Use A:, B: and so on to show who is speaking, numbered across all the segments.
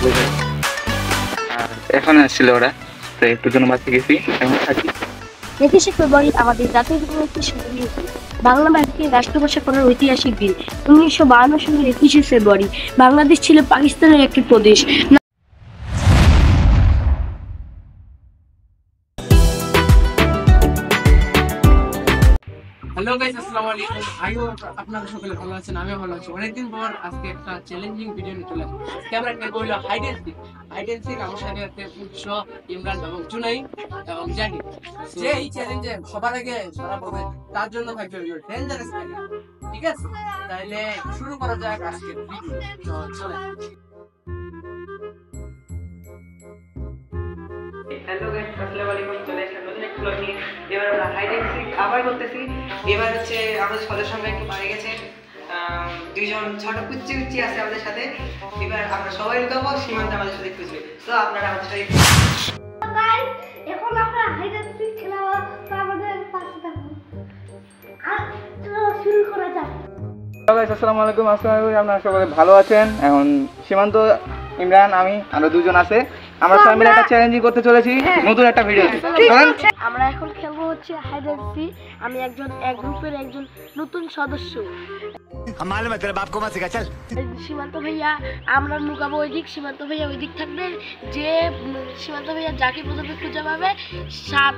A: আর এখন আসছিল ওরা, তো একটু জন্য বাঁচতে গেছি, এখন থাকি।
B: 21শে ফেব্রুয়ারি আমাদের জাতীয় গণতন্ত্রের স্বাধীনতা, বাংলা ভাষাকে রাষ্ট্রভাষা করার ঐতিহাসিক দিন। 1952 সালের 21শে ফেব্রুয়ারি বাংলাদেশ ছিল পাকিস্তানের একটি প্রদেশ।
C: হ্যালো গাইস, আসসালামু আলাইকুম। আই হোপ আপনারা সকলে ভালো আছেন, আমিও ভালো আছি। অনেকদিন পর আজকে একটা চ্যালেঞ্জিং ভিডিও নিয়ে চলে আসলাম। আজকে আমরা খেলবো হলো hide and seek. Hide and seek আমার সাথে আছে উৎস, ইমরান এবং জুনাই এবং জানি। যে এই চ্যালেঞ্জে সবার আগে ধরা পড়বে তার জন্য থাকবে ডেঞ্জারাস খেলা, ঠিক আছে? তাহলে শুরু করা যাক আজকের ভিডিও। চলে। হ্যালো গাইস, আসসালামু আলাইকুম। চলে এসেছি নতুন একটা ব্লগ নিয়ে। এবার আমরা হাইড এন্ড সিক আবার করতেছি। এবার হচ্ছে আমাদের সদস্য সংখ্যা একটু বাড়ে গেছে, দুইজন ছোট কুচ্চি কুচ্চি আছে আমাদের সাথে। এবার আমরা সবাই লুকাবো, সীমান্ত আমাদের সাথে খুঁজবে। তো আপনারা আমাদের সাথে
B: গাইস, এখন আমরা হাইড এন্ড সিক খেলা, তো আমাদের পাশে থাকুন। আর চলো শুরু করা যাক।
A: হ্যালো গাইস, আসসালামু আলাইকুম। আপনারা সকলে ভালো আছেন? এখন সীমান্ত, ইমরান, আমি আরো দুজন আছে। আমরা সবাই মিলে একটা চ্যালেঞ্জিং করতে চলেছি, নতুন একটা ভিডিও।
B: আমরা এখন খেলবো হচ্ছে হাইড এন্ড সিক। আমি একজন এক গ্রুপের একজন নতুন সদস্য। সীমান্ত ভাইয়া আমরা লুকাবো ওই দিক, সীমান্ত ভাইয়া ওই দিক থাকবে। যে সীমান্ত ভাইয়া যাকে প্রথমে খুঁজে পাবে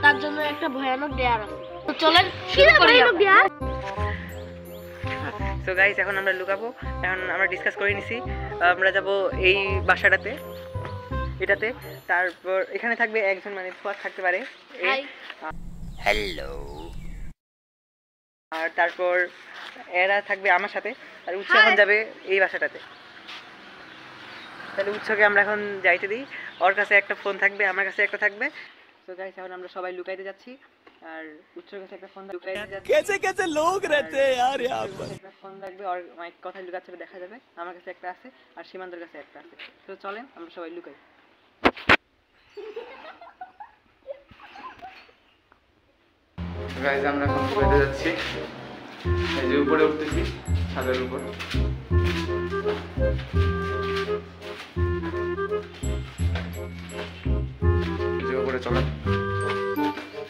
B: তার জন্য একটা ভয়ানক ডেয়ার আছে। তো চলেন শুরু করি।
C: সো গাইস, এখন আমরা লুকাবো। এখন আমরা ডিসকাস করে নিছি, আমরা যাব এই বাসাটাতে, এটাতে। তারপর এখানে থাকবে একজন, মানে ফুয়াদ থাকতে পারে। হ্যালো। আর তারপর এরা থাকবে আমার সাথে, আর উৎস এখন যাবে এই বাসাটাতে। তাহলে উৎসকে আমরা এখন যাইতে দিই। ওর কাছে একটা ফোন থাকবে, আমার কাছে একটা থাকবে। সো গাইস, এখন আমরা সবাই লুকাইতে যাচ্ছি। আর উৎসর কাছে একটা ফোন লুকাইতে যাচ্ছি। कैसे कैसे लोग रहते हैं यार यहां पर। একটা ফোন থাকবে, আর মাইক কথাই লুকাচ্ছে দেখা যাবে। আমার কাছে একটা আছে, আর সীমান্তর কাছে একটা আছে। তো চলেন আমরা সবাই লুকাই।
A: গাইস, আমরা এখন লুকাইতে যাচ্ছি। এই যে উপরে উঠতেছি, ছাদের উপর। এই যে উপরে চলেন,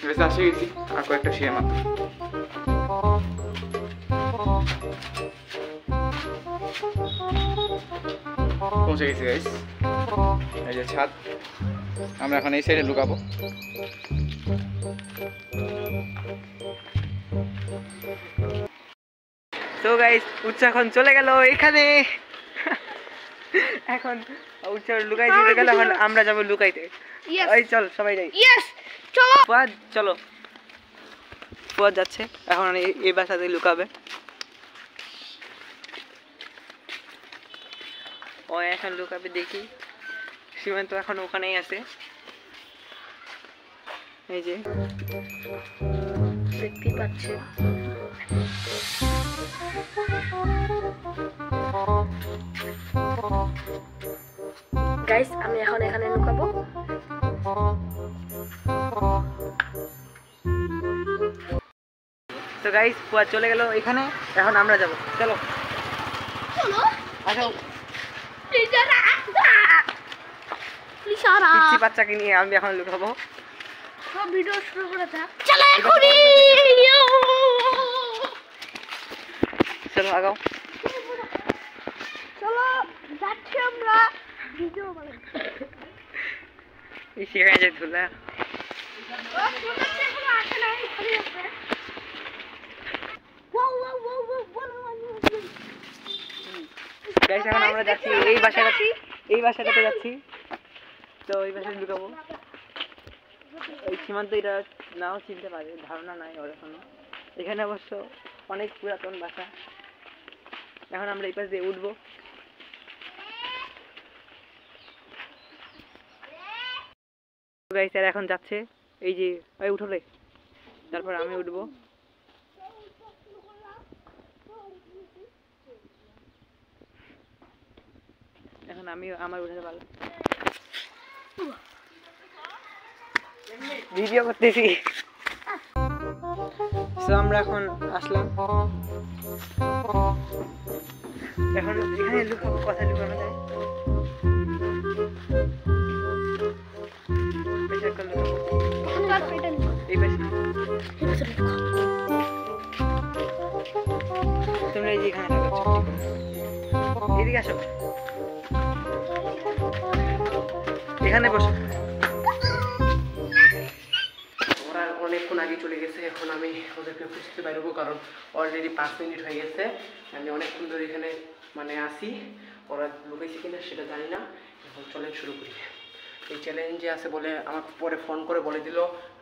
A: বেশি আসে গেছি, আর কয়েকটা শিয়ে মাত্র। পৌঁছে গেছি গাইস, এই যে ছাদ। আমরা এখন এই সাইডে লুকাবো।
C: তো গাইস, উৎস এখন চলে গেল এখানে। এখন উৎস লুকাই দিতে গেল, এখন আমরা যাবো লুকাইতে। এই চল সবাই যাই। চলো ফুয়াদ, চলো। ফুয়াদ যাচ্ছে এখন এই বাসাতে লুকাবে। ও এখন লুকাবে, দেখি। সীমান্ত এখন ওখানেই আছে, এই যে
B: দেখতে পাচ্ছেন। গাইস, আমি এখন এখানে লুকাবো।
C: তো গাইস, ফুয়াদ চলে গেল এখানে, এখন আমরা যাব। চলো
B: চলো
C: আসো।
B: লিসারা
C: পিচ্চি বাচ্চাকে নিয়ে আমি এখন লুকাবো।
B: সব ভিডিও শুরু করে দাও। চলো এখনি,
C: চলো আগাও।
B: চলো যাচ্ছি আমরা ভিডিও বানাই।
C: এই সেখানে যে ধুলা। গাইস, এখন আমরা যাচ্ছি এই বাসাটাতে, এই বাসাটাতে যাচ্ছি। তো এই বাসায় লুকাবো। এই সীমান্ত এটা নাও চিনতে পারে, ধারণা নাই ওর এখনো। এখানে অবশ্য অনেক পুরাতন বাসা। এখন আমরা এই পাশ দিয়ে উঠবো। গাইস, এখন যাচ্ছে, এই যে ওই উঠলে, তারপর আমি উঠবো। এখন আমি আমার উঠাতে পারলাম, ভিডিও করতেছি। তো আমরা এখন আসলাম, এখন এখানে লুকাবো, কথা লুকানো যায়।
D: এদিকে আসো, এখানে বসো।
C: ওরা অনেকক্ষণ আগে চলে গেছে, এখন আমি ওদেরকে খুঁজতে পারবো, কারণ অলরেডি 5 মিনিট হয়ে গেছে। আমি অনেকক্ষণ ধরে এখানে মানে আসি, ওরা লুকাইছে কিনা সেটা জানি না। এখন চ্যালেঞ্জ শুরু করি। এই চ্যালেঞ্জে আছে বলে আমাকে পরে ফোন করে বলে দিল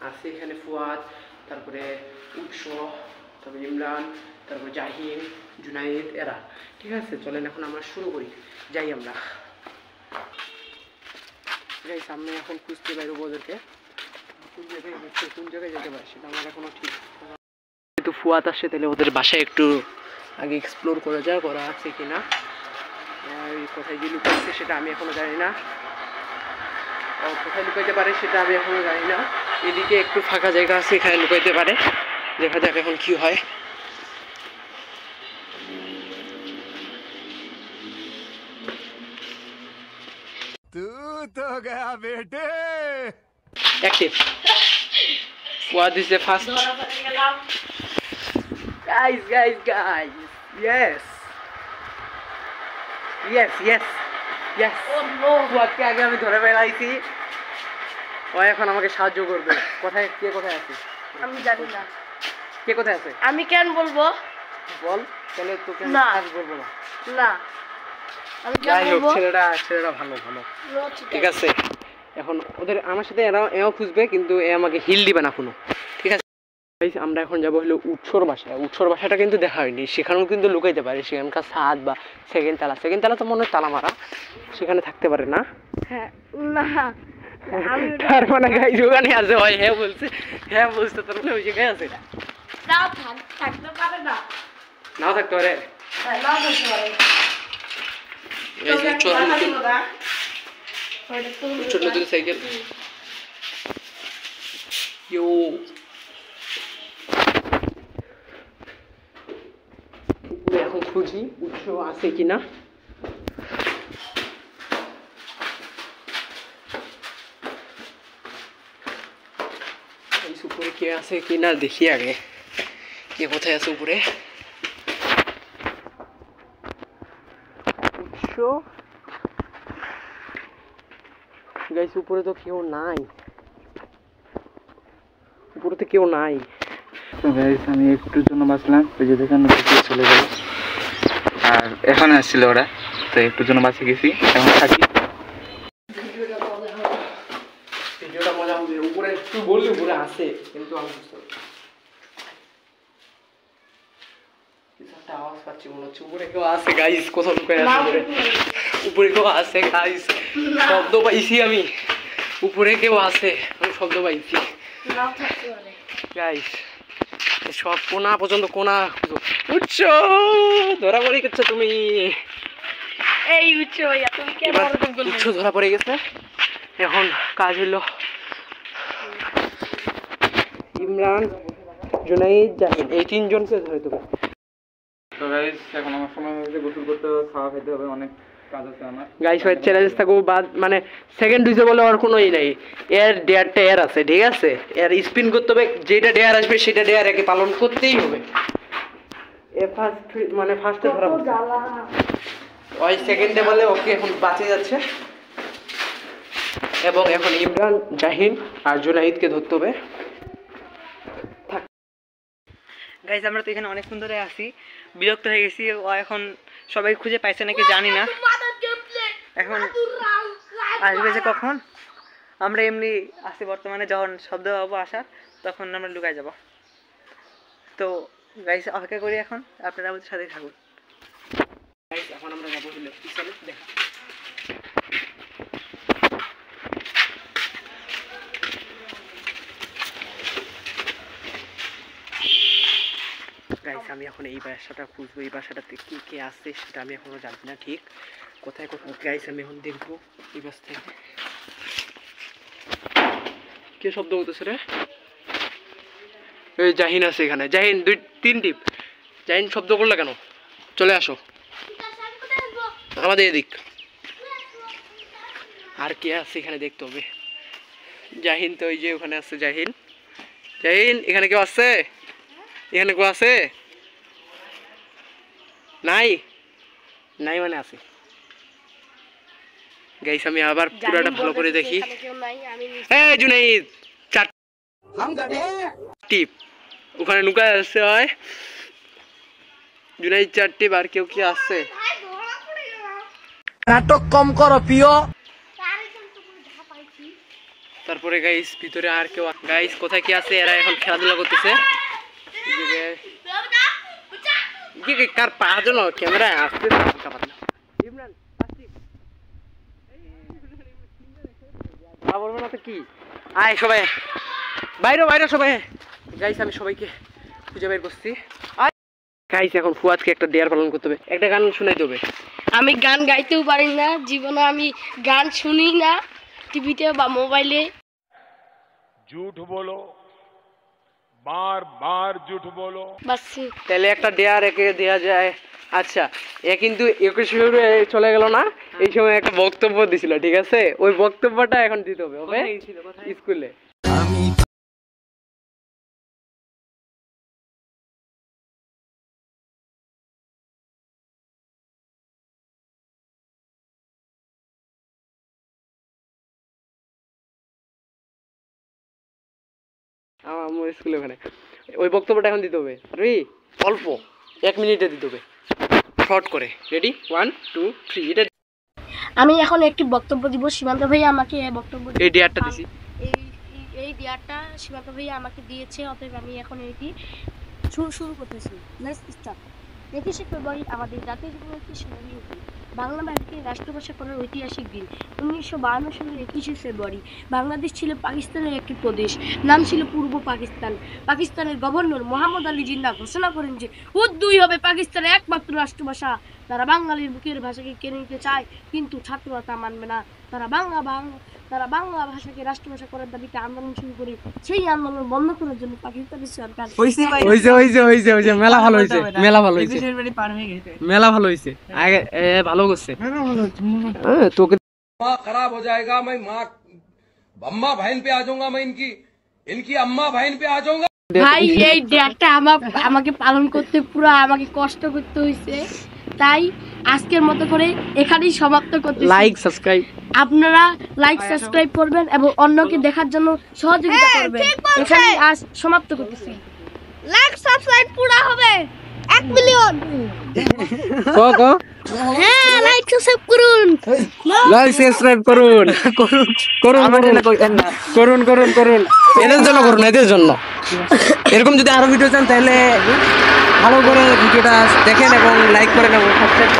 C: আছে এখানে ফুয়াদ, তারপরে উৎস, তারপরে ইমরান, তারপরে জাহিন, জুনাইদ, এরা। ঠিক আছে, চলেন এখন আমরা শুরু করি, যাই আমরা। যাই সামনে এখন খুঁজতে পারবো ওদেরকে, কোন জায়গায় যেতে পারে সেটা আমার এখনো ঠিক। যেহেতু ফুয়াদ আসছে তাহলে ওদের বাসায় একটু আগে এক্সপ্লোর করা যায়, করা আছে কিনা। কোথায় যে লুকাইছে সেটা আমি এখনো জানি না, কোথায় লুকাইতে পারে সেটা আমি এখনো জানি না। এদিকে একটু ফাঁকা জায়গা আছে, এখানে লুকাইতে পারে, দেখা যাক এখন কি হয়। Active. What is the first? Guys. Yes. ফুয়াদকে আগে আমি ধরে ফেলাইছি, ও এখন আমাকে সাহায্য করবে। কোথায় আছে?
B: আমি জানি না।
C: কে কোথায় আছে?
B: আমি কেন বলবো?
C: বল, তাহলে তোকে আমি
B: না।
C: সাহায্য করবো না।
B: না, আমি কেন
C: যাই হোক,
B: বলবো?
C: ছেলেটা ভালো। ঠিক আছে, এখন ওদের আমার সাথে এও খুঁজবে, কিন্তু এ আমাকে হিল দিবে না কোনো। ঠিক আছে, আমরা এখন যাবো হলো উৎসর বাসায়। উৎসর বাসাটা কিন্তু দেখা হয়নি, সেখানেও কিন্তু লুকাইতে পারে। সেখানকার ছাদ বা সেকেন্ড তালা তো মনে হয় তালা মারা, সেখানে থাকতে পারে না।
B: হ্যাঁ, না আমি
C: তার মানে গাইজ ওখানে আছে, হয় হ্যাঁ বলছে তার মানে ওই জায়গায় আছে।
B: নাও থাকতে পারে না।
C: নাও থাকতে পারে।
B: হ্যাঁ, নাও থাকতে পারে।
C: এই যে ছোট নতুন সাইকেল। ইউ এখন খুঁজি উৎস আছে কিনা। উপরে কে আছে কিনা দেখি আগে, কে কোথায় আছে উপরে। উৎস গাইস, উপরে তো কেউ নাই,
A: আমি একটুর জন্য বাঁচলাম, ওই যে দেখেন চলে যাবো। আর এখন আসছিল ওরা, তো একটুর জন্য বাঁচে গেছি, এখন থাকি।
C: ভিডিওটা মজা হবে। উপরে তুই বললি উপরে আছে, কিন্তু আমি বুঝতে পারছি কিছু একটা আওয়াজ পাচ্ছি, মনে হচ্ছে উপরে কেউ আছে। গাইস, কোথাও লুকায় আছে উপরে কেউ আছে গাইস, শব্দ পাইছি আমি, উপরে কেউ আছে, আমি শব্দ পাইছি
B: নাও থাকতে পারে।
C: গাইস। সব কোনা পর্যন্ত উচ্চ ধরা পড়ে গেছে তুমি।
B: এই উচ্চ ভাইয়া, তুমি কেন
C: এবার
B: ওরকম করলে?
C: উচ্চ ধরা পড়ে গেছে, এখন কাজ হলো ইমরান, জুনাইদ, জাহিন, এই তিনজনকে ধরে দেবো।
A: তো গাইস, এখন আমার সময় হয়েছে গোসল করতে হবে, খাওয়া খেতে হবে, অনেক কাজ আছে আমার।
C: গাইস ভাই চ্যালেঞ্জ থাকবো বাদ, মানে সেকেন্ড হইছে বলে আর কোনোই নাই। এর ডেয়ারটা এর আছে, ঠিক আছে, এর স্পিন করতে হবে, যেটা ডেয়ার আসবে সেটা ডেয়ার একে পালন করতেই হবে। এ ফার্স্টে ধরা ওই সেকেন্ডে বলে ওকে এখন বাঁচে যাচ্ছে, এবং এখন ইমরান, জাহিন আর জুনাইদকে ধরতে হবে।
D: গাইজ, আমরা তো এখানে অনেকক্ষণ ধরে আছি, বিরক্ত হয়ে গেছি। ও এখন সবাই খুঁজে পাইছে নাকি জানি না, এখন আসবে যে কখন। আমরা এমনি আসি বর্তমানে, যখন শব্দ পাবো আসার তখন আমরা লুকায় যাব। তো গাইজ, অপেক্ষা করি এখন, আপনারা আমাদের সাথে থাকুন।
C: এখন আমরা যাবো হলো পিছনে দেখা। গাইস, আমি এখন এই বাসাটা খুঁজবো, এই বাসাটাতে কি কে আছে সেটা আমি এখনো জানি না ঠিক কোথায়। গাইস, আমি এখন দেখবো এই বাস থেকে কে শব্দ করতেছে রে। এই জাহিন আছে এখানে, জাহিন 2-3 টিপ। জাহিন শব্দ করলে কেন? চলে আসো আমাদের এদিক। আর কে আছে এখানে দেখতে হবে। জাহিন তো ওই যে ওখানে আছে। জাহিন এখানে কেউ আছে? এখানে কেউ আছে? নাই মানে আছে। গাইস আমি আবার পুরোটা ভালো করে দেখি।
B: এখানে কেউ নাই, আমি
C: এই জুনাইদ চার টিপ ওখানে লুকায় আছে হয়। জুনাইদ 4 টিপ, আর কেউ কি আছে?
D: নাটক কম করো প্রিয়।
C: তারপরে গাইস ভিতরে আর কেউ গাইস কোথায় কি আছে? এরা এখন খেলাধুলা করতেছে। কি কার পা যেন ক্যামেরা আসতে ইমরান বলবো না তো কি? আয় সবাই বাইরে বাইরে সবাই। গাইস আমি সবাইকে খুঁজে বের করছি। গাইস এখন ফুয়াদকে একটা ডেয়ার পালন করতে হবে, একটা গান শোনাইতে হবে।
B: আমি গান গাইতেও পারি না, জীবনে আমি গান শুনি না টিভিতে বা মোবাইলে।
E: झूठ बोलो, बार बार झूठ बोलो।
B: বাস
C: তাহলে একটা ডেয়ার একে দেওয়া যায়। আচ্ছা এ কিন্তু 21 চলে গেল না, এই সময় একটা বক্তব্য দিছিল, ঠিক আছে? ওই বক্তব্যটা এখন দিতে হবে স্কুলে। আমার স্কুলে ওখানে ওই বক্তব্যটা এখন দিতে হবে। অল্প 1 মিনিটে দিতে হবে, শর্ট করে। রেডি 1 2 3 এটা
B: আমি এখন একটি বক্তব্য দিব। সীমান্ত ভাই আমাকে এই বক্তব্য
C: এই ডেয়ারটা দিছি।
B: এই ডিয়ারটা সীমান্ত ভাই আমাকে দিয়েছে, অতএব আমি এখন এটি শুরু করতেছি। Let's start. 21শে ফেব্রুয়ারি আমাদের জাতীয় জীবনের একটি স্মরণীয় দিন। বাংলা ভাষাকে রাষ্ট্রভাষা করার ঐতিহাসিক দিন। 1952 সালের 21শে ফেব্রুয়ারি বাংলাদেশ ছিল পাকিস্তানের একটি প্রদেশ, নাম ছিল পূর্ব পাকিস্তান। পাকিস্তানের গভর্নর মোহাম্মদ আলী জিন্নাহ ঘোষণা করেন যে উর্দুই হবে পাকিস্তানের একমাত্র রাষ্ট্রভাষা। তারা বাঙালির বুকের ভাষাকে কেড়ে নিতে চায়, কিন্তু ছাত্ররা তা মানবে না। তারা বাংলা ভাষাকে রাষ্ট্রভাষা করার দাবিতে আন্দোলন শুরু করে। সেই আন্দোলন বন্ধ করার জন্য পাকিস্তানের সরকার
C: মেলা ভালো হয়েছে, মেলা ভালো হয়েছে, মেলা ভালো হয়েছে। আগে ভালো করছে তোকে
F: माँ खराब हो जाएगा, मैं माँ अम्मा बहन पे आ जाऊंगा, मैं इनकी अम्मा बहन पे आ जाऊंगा।
B: ভাই এই ডেটটা আমাকে পালন করতে পুরো আমাকে কষ্ট করতে হয়েছে, তাই আজকের মতো করে এখানেই সমাপ্ত করতে।
C: লাইক সাবস্ক্রাইব
B: আপনারা লাইক সাবস্ক্রাইব করবেন এবং অন্যকে দেখার জন্য সহযোগিতা করবেন। এখানেই আজ সমাপ্ত করতেছি। লাইক সাবস্ক্রাইব পুরো হবে 1 মিলিয়ন। হ্যাঁ লাইক সাবস্ক্রাইব করুন,
C: লাইক সাবস্ক্রাইব করুন করুন। এদের জন্য করুন, এদের জন্য। এরকম যদি আরো ভিডিও চান তাহলে ভালো করে ভিডিওটা দেখেন এবং লাইক করেন এবং সাবস্ক্রাইব